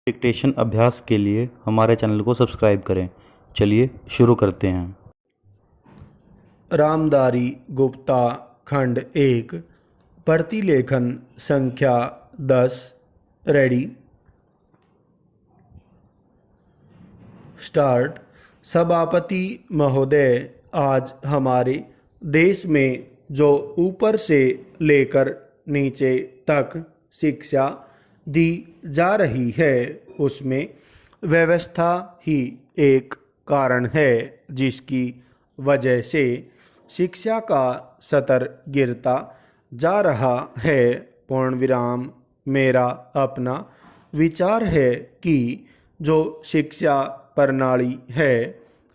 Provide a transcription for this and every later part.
Dictation अभ्यास के लिए हमारे चैनल को सब्सक्राइब करें। चलिए शुरू करते हैं। रामधारी गुप्ता खंड 1 प्रतिलेखन संख्या 10 रेडी स्टार्ट। सभापति महोदय, आज हमारे देश में जो ऊपर से लेकर नीचे तक शिक्षा दी जा रही है उसमें व्यवस्था ही एक कारण है जिसकी वजह से शिक्षा का स्तर गिरता जा रहा है। पूर्ण विराम। मेरा अपना विचार है कि जो शिक्षा प्रणाली है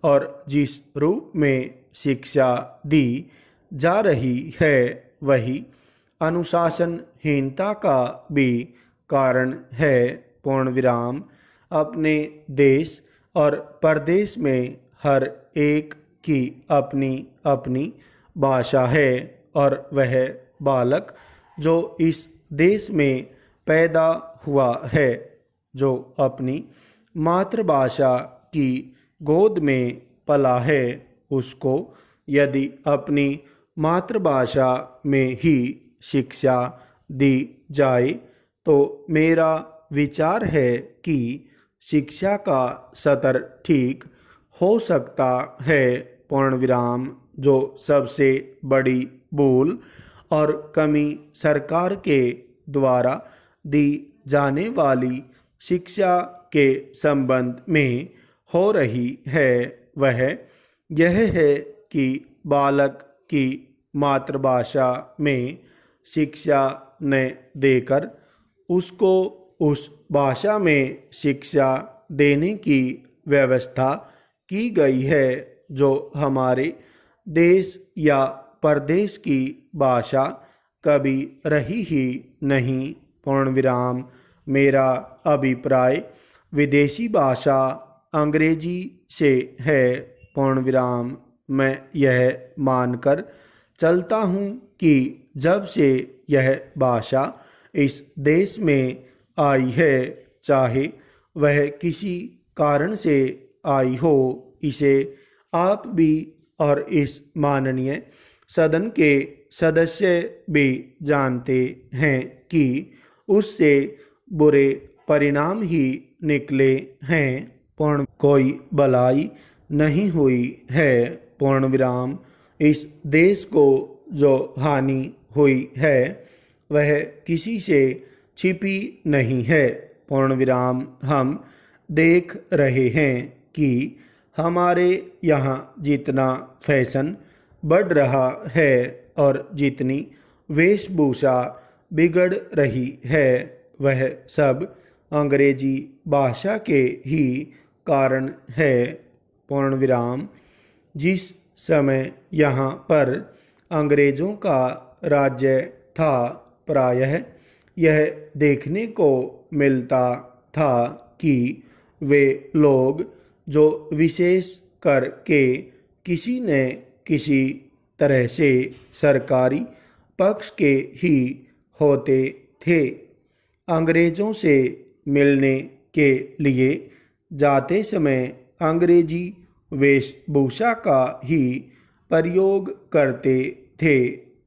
और जिस रूप में शिक्षा दी जा रही है वही अनुशासनहीनता का भी कारण है। पूर्ण विराम। अपने देश और प्रदेश में हर एक की अपनी अपनी भाषा है और वह बालक जो इस देश में पैदा हुआ है, जो अपनी मातृभाषा की गोद में पला है, उसको यदि अपनी मातृभाषा में ही शिक्षा दी जाए तो मेरा विचार है कि शिक्षा का स्तर ठीक हो सकता है। पूर्ण विराम। जो सबसे बड़ी भूल और कमी सरकार के द्वारा दी जाने वाली शिक्षा के संबंध में हो रही है वह यह है कि बालक की मातृभाषा में शिक्षा न देकर उसको उस भाषा में शिक्षा देने की व्यवस्था की गई है जो हमारे देश या प्रदेश की भाषा कभी रही ही नहीं। पूर्ण विराम। मेरा अभिप्राय विदेशी भाषा अंग्रेजी से है। पूर्ण विराम। मैं यह मानकर चलता हूँ कि जब से यह भाषा इस देश में आई है, चाहे वह किसी कारण से आई हो, इसे आप भी और इस माननीय सदन के सदस्य भी जानते हैं कि उससे बुरे परिणाम ही निकले हैं। पूर्ण कोई भलाई नहीं हुई है। पूर्ण विराम। इस देश को जो हानि हुई है वह किसी से छिपी नहीं है। पूर्ण विराम। हम देख रहे हैं कि हमारे यहाँ जितना फैशन बढ़ रहा है और जितनी वेशभूषा बिगड़ रही है वह सब अंग्रेजी भाषा के ही कारण है। पूर्ण विराम। जिस समय यहाँ पर अंग्रेज़ों का राज्य था, प्रायः यह देखने को मिलता था कि वे लोग जो विशेष करके किसी न किसी तरह से सरकारी पक्ष के ही होते थे, अंग्रेज़ों से मिलने के लिए जाते समय अंग्रेजी वेशभूषा का ही प्रयोग करते थे।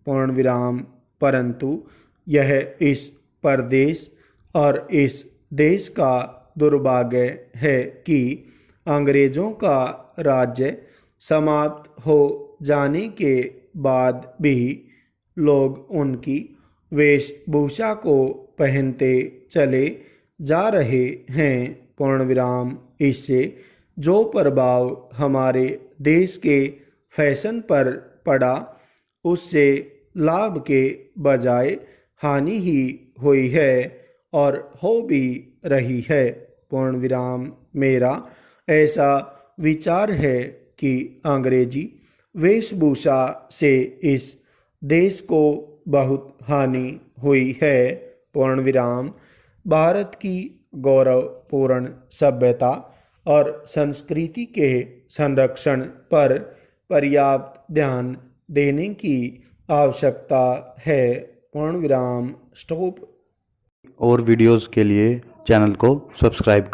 पूर्ण विराम। परंतु यह इस प्रदेश और इस देश का दुर्भाग्य है कि अंग्रेज़ों का राज्य समाप्त हो जाने के बाद भी लोग उनकी वेशभूषा को पहनते चले जा रहे हैं। पूर्ण विराम। इससे जो प्रभाव हमारे देश के फैशन पर पड़ा उससे लाभ के बजाय हानि ही हुई है और हो भी रही है। पूर्ण विराम। मेरा ऐसा विचार है कि अंग्रेजी वेशभूषा से इस देश को बहुत हानि हुई है। पूर्ण विराम। भारत की गौरवपूर्ण सभ्यता और संस्कृति के संरक्षण पर पर्याप्त ध्यान देने की आवश्यकता है। पूर्ण विराम। स्टॉप। और वीडियोस के लिए चैनल को सब्सक्राइब करें।